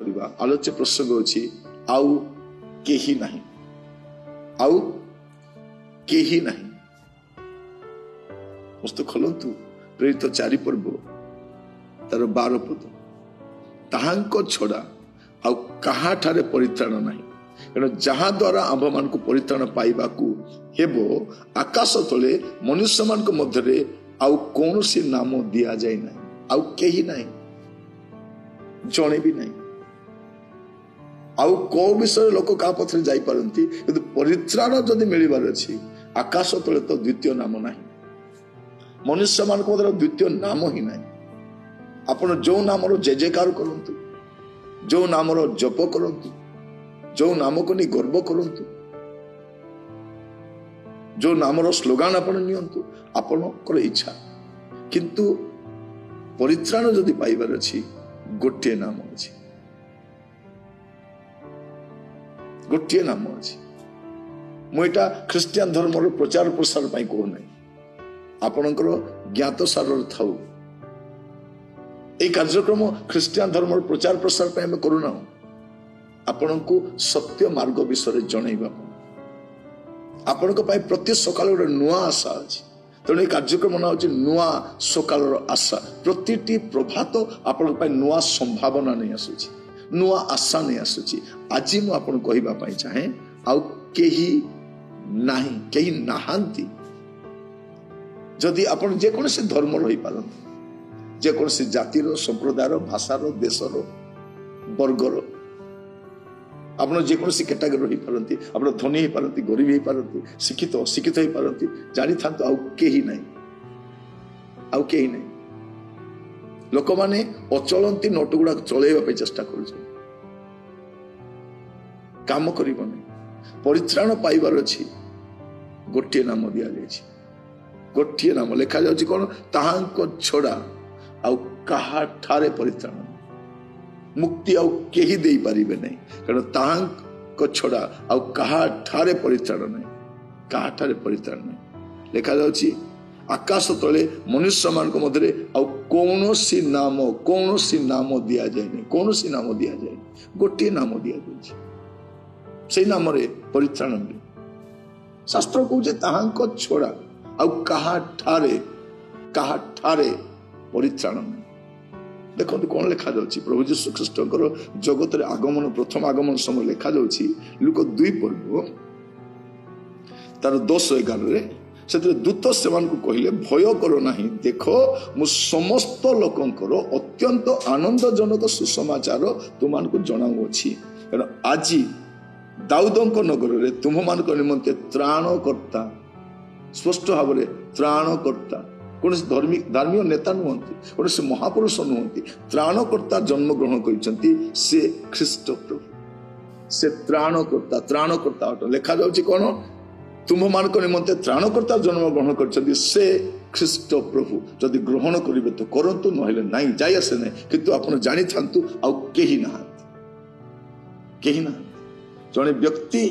କରିବା। ଆଲୋଚ୍ୟ ପ୍ରସଙ୍ଗ ଅଛି ଆଉ କେହି ନାହିଁ, ଆଉ କେହି ନାହିଁ। ପୁସ୍ତକ ଖୋଲନ୍ତୁ ପ୍ରେରିତ 4 ପର୍ବ ତାର 12 ପଦ। ତାହାଙ୍କ ଛଡା ଆଉ କାହାଠାରେ ପରିତ୍ରାଣ ନାହିଁ, ତେଣୁ ଯାହା ଦ୍ୱାରା ଆମ୍ଭମାନଙ୍କୁ ପରିତ୍ରାଣ ପାଇବାକୁ ହେବ ଆକାଶ ତଳେ ମନୁଷ୍ୟମାନଙ୍କ ମଧ୍ୟରେ ଆଉ କୌଣସି ନାମ ଦିଆଯାଇ ନାହିଁ। ଆଉ କେହି ନାହିଁ, ଜଣେ ବି ନାହିଁ। ଆଉ କୋଉ ବିଷୟରେ ଲୋକ କାହା ପଥରେ ଯାଇପାରନ୍ତି, କିନ୍ତୁ ପରିତ୍ରାଣ ଯଦି ମିଳିବାର ଅଛି ଆକାଶ ତଳେ ତ ଦ୍ୱିତୀୟ ନାମ ନାହିଁ। ମନୁଷ୍ୟମାନଙ୍କ ମଧ୍ୟରେ ଦ୍ୱିତୀୟ ନାମ ହିଁ ନାହିଁ। ଆପଣ ଯୋଉ ନାମର ଜେଜେକାର କରନ୍ତୁ, ଯୋଉ ନାମର ଜପ କରନ୍ତୁ, ଯୋଉ ନାମକୁ ନେଇ ଗର୍ବ କରନ୍ତୁ, ଯୋଉ ନାମର ସ୍ଲୋଗାନ ଆପଣ ନିଅନ୍ତୁ, ଆପଣଙ୍କର ଇଚ୍ଛା, କିନ୍ତୁ ପରିତ୍ରାଣ ଯଦି ପାଇବାର ଅଛି ଗୋଟିଏ ନାମ ଅଛି, ଗୋଟିଏ ନାମ ଅଛି। ମୁଁ ଏଇଟା ଖ୍ରୀଷ୍ଟିଆନ ଧର୍ମର ପ୍ରଚାର ପ୍ରସାର ପାଇଁ କହୁନାହିଁ, ଆପଣଙ୍କର ଜ୍ଞାତ ସାରରେ ଥାଉ। এই କାର୍ଯ୍ୟକ୍ରମ ଖ୍ରୀଷ୍ଟିଆନ ଧର୍ମର ପ୍ରଚାର ପ୍ରସାର ପାଇଁ ଆମେ କରୁନାହୁଁ, ଆପଣଙ୍କୁ ସତ୍ୟ ମାର୍ଗ ବିଷୟରେ ଜଣେଇବା ପାଇଁ। ଆପଣଙ୍କ ପାଇଁ ପ୍ରତି ସକାଳେ ଗୋଟେ ନୂଆ ଆଶା ଅଛି, ତେଣୁ এই କାର୍ଯ୍ୟକ୍ରମ ନାଁ ହେଉଛି ନୂଆ ସକାଳର ଆଶା। ପ୍ରତିଟି ପ୍ରଭାତ ଆପଣଙ୍କ ପାଇଁ ନୂଆ ସମ୍ଭାବନା ନେଇ ଆସୁଛି, ନୂଆ ଆଶା ନେଇ ଆସୁଛି। ଆଜି ମୁଁ ଆପଣଙ୍କୁ କହିବା ପାଇଁ ଚାହେଁ ଆଉ କେହି ନାହିଁ, କେହି ନାହାନ୍ତି। ଯଦି ଆପଣ ଯେକୌଣସି ଧର୍ମର ହେଇପାରନ୍ତି, ଯେକୌଣସି ଜାତିର, ସମ୍ପ୍ରଦାୟର, ଭାଷାର, ଦେଶର, ବର୍ଗର, ଆପଣ ଯେକୌଣସି କ୍ୟାଟାଗୋରୀ ହେଇପାରନ୍ତି, ଆପଣ ଧନୀ ହେଇପାରନ୍ତି, ଗରିବ ହେଇପାରନ୍ତି, ଶିକ୍ଷିତ ଅଶିକ୍ଷିତ ହେଇପାରନ୍ତି, ଜାଣିଥାନ୍ତୁ ଆଉ କେହି ନାହିଁ, ଆଉ କେହି ନାହିଁ। ଲୋକମାନେ ଅଚଳନ୍ତି ନୋଟ ଗୁଡାକ ଚଳେଇବା ପାଇଁ ଚେଷ୍ଟା କରୁଛନ୍ତି, କାମ କରିବନି। ପରିତ୍ରାଣ ପାଇବାର ଅଛି, ଗୋଟିଏ ନାମ ଦିଆଯାଇଛି, ଗୋଟିଏ ନାମ ଲେଖାଯାଉଛି କଣ? ତାହାଙ୍କ ଛଡା ଆଉ କାହାଠାରେ ପରିତ୍ରାଣ ନାହିଁ। ମୁକ୍ତି ଆଉ କେହି ଦେଇପାରିବେ ନାହିଁ, କାରଣ ତାହାଙ୍କ ଛଡା ଆଉ କାହାଠାରେ ପରିତ୍ରାଣ ନାହିଁ, କାହାଠାରେ ପରିତ୍ରାଣ ନାହିଁ। ଲେଖାଯାଉଛି ଆକାଶ ତଳେ ମନୁଷ୍ୟମାନଙ୍କ ମଧ୍ୟରେ ଆଉ କୌଣସି ନାମ ଦିଆଯାଇନି, କୌଣସି ନାମ ଦିଆଯାଇନି, ଗୋଟିଏ ନାମ ଦିଆଯାଇଛି, ସେଇ ନାମରେ ପରିତ୍ରାଣ ମିଳେ। ଶାସ୍ତ୍ର କହୁଛି ତାହାଙ୍କ ଛଡା ଆଉ କାହାଠାରେ ପରିତ୍ରାଣ ନାହିଁ। ଦେଖନ୍ତୁ କଣ ଲେଖାଯାଉଛି, ପ୍ରଭୁ ଯୀଶୁ ଖ୍ରୀଷ୍ଟଙ୍କର ଜଗତରେ ଆଗମନ, ପ୍ରଥମ ଆଗମନ ସମୟ ଲେଖାଯାଉଛି ଲୁକ 2 ପର୍ବ ତାର 10-11ରେ। ସେଥିରେ ଦୂତ ସେମାନଙ୍କୁ କହିଲେ, ଭୟ କର ନାହିଁ, ଦେଖ ମୁଁ ସମସ୍ତ ଲୋକଙ୍କର ଅତ୍ୟନ୍ତ ଆନନ୍ଦଜନକ ସୁସମାଚାର ତୁମମାନଙ୍କୁ ଜଣାଉଅଛି। କାରଣ ଆଜି ଦାଉଦଙ୍କ ନଗରରେ ତୁମମାନଙ୍କ ନିମନ୍ତେ ତ୍ରାଣକର୍ତ୍ତା, ସ୍ପଷ୍ଟ ଭାବରେ ତ୍ରାଣକର୍ତ୍ତା, କୌଣସି ଧାର୍ମିକ ନେତା ନୁହନ୍ତି, କୌଣସି ମହାପୁରୁଷ ନୁହନ୍ତି, ତ୍ରାଣକର୍ତ୍ତା ଜନ୍ମଗ୍ରହଣ କରିଛନ୍ତି। ସେ ଖ୍ରୀଷ୍ଟ ପ୍ରଭୁ, ସେ ତ୍ରାଣକର୍ତ୍ତା, ତ୍ରାଣକର୍ତ୍ତା ଅଟ। ଲେଖାଯାଉଛି କଣ? ତୁମମାନଙ୍କ ନିମନ୍ତେ ତ୍ରାଣକର୍ତ୍ତା ଜନ୍ମଗ୍ରହଣ କରିଛନ୍ତି, ସେ ଖ୍ରୀଷ୍ଟ ପ୍ରଭୁ। ଯଦି ଗ୍ରହଣ କରିବେ ତ କରନ୍ତୁ, ନହେଲେ ନାହିଁ, ଯାଇ ଆସେ ନାହିଁ। କିନ୍ତୁ ଆପଣ ଜାଣିଥାନ୍ତୁ ଆଉ କେହି ନାହାନ୍ତି, କେହି ନାହାନ୍ତି। ଜଣେ ବ୍ୟକ୍ତି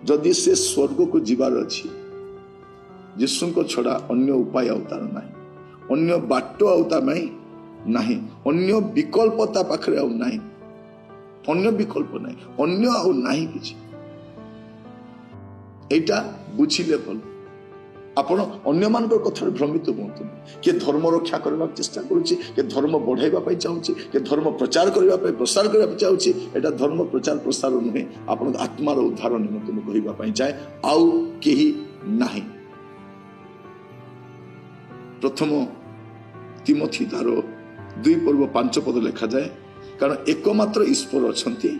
ଯଦି ସେ ସ୍ୱର୍ଗକୁ ଯିବାର ଅଛି, ଯୀଶୁଙ୍କ ଛଡା ଅନ୍ୟ ଉପାୟ ଆଉ ତାର ନାହିଁ, ଅନ୍ୟ ବାଟ ଆଉ ତା ପାଇଁ ନାହିଁ, ଅନ୍ୟ ବିକଳ୍ପ ତା ପାଖରେ ଆଉ ନାହିଁ, ଅନ୍ୟ ବିକଳ୍ପ ନାହିଁ, ଅନ୍ୟ ଆଉ ନାହିଁ କିଛି। এইটা ବୁଝିଲେ ଭଲ। ଆପଣ ଅନ୍ୟମାନଙ୍କର କଥାରେ ଭ୍ରମିତ ହୁଅନ୍ତୁ। କିଏ ଧର୍ମ ରକ୍ଷା କରିବାକୁ ଚେଷ୍ଟା କରୁଛି, କିଏ ଧର୍ମ ବଢାଇବା ପାଇଁ ଚାହୁଁଛି, କିଏ ଧର୍ମ ପ୍ରଚାର କରିବା ପାଇଁ, ପ୍ରସାର କରିବା ପାଇଁ ଚାହୁଁଛି। ଏଇଟା ଧର୍ମ ପ୍ରଚାର ପ୍ରସାର ନୁହେଁ, ଆପଣଙ୍କ ଆତ୍ମାର ଉଦ୍ଧାର ନିମନ୍ତେ ମୁଁ କହିବା ପାଇଁ ଚାହେଁ ଆଉ କେହି ନାହିଁ। ପ୍ରଥମ ତିମୋଥୀ ତାର 2 ପର୍ବ 5 ପଦ ଲେଖାଯାଏ, କାରଣ ଏକମାତ୍ର ଈଶ୍ୱର ଅଛନ୍ତି,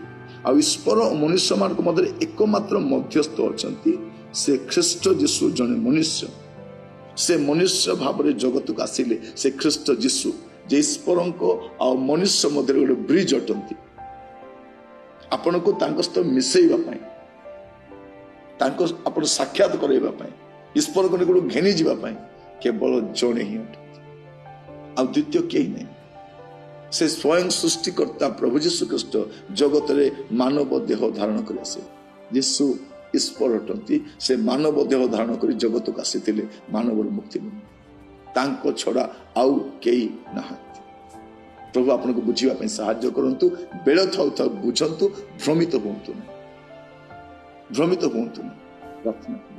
ଆଉ ଈଶ୍ୱର ଓ ମନୁଷ୍ୟମାନଙ୍କ ମଧ୍ୟରେ ଏକମାତ୍ର ମଧ୍ୟସ୍ଥ ଅଛନ୍ତି, ସେ ଖ୍ରୀଷ୍ଟ ଯୀଶୁ ଜଣେ ମନୁଷ୍ୟ। ସେ ମନୁଷ୍ୟ ଭାବରେ ଜଗତକୁ ଆସିଲେ, ସେ ଖ୍ରୀଷ୍ଟ ଯୀଶୁ ଯେ ଈଶ୍ୱରଙ୍କ ଆଉ ମନୁଷ୍ୟ ମଧ୍ୟରେ ଗୋଟେ ବ୍ରିଜ ଅଟନ୍ତି, ଆପଣଙ୍କୁ ତାଙ୍କ ସହିତ ମିଶେଇବା ପାଇଁ, ଆପଣ ସାକ୍ଷାତ କରାଇବା ପାଇଁ, ଈଶ୍ୱରଙ୍କ ନିକଟକୁ ଘେନି ଯିବା ପାଇଁ କେବଳ ଜଣେ ହିଁ ଅଟନ୍ତି, ଆଉ ଦ୍ୱିତୀୟ କେହି ନାହିଁ। ସେ ସ୍ୱୟଂ ସୃଷ୍ଟିକର୍ତ୍ତା ପ୍ରଭୁ ଯୀଶୁ ଖ୍ରୀଷ୍ଟ ଜଗତରେ ମାନବ ଦେହ ଧାରଣ କରି ଆସିଲେ। ଯୀଶୁ ଈଶ୍ୱର ଅଟନ୍ତି, ସେ ମାନବ ଦେହ ଧାରଣ କରି ଜଗତକୁ ଆସିଥିଲେ ମାନବର ମୁକ୍ତି ନିମନ୍ତେ। ତାଙ୍କ ଛଡା ଆଉ କେହି ନାହାନ୍ତି। प्रभु आपको बुझापी साहाय्य करतु बेल थाउ थाउ बुझंतु भ्रमित हुंतु प्रार्थना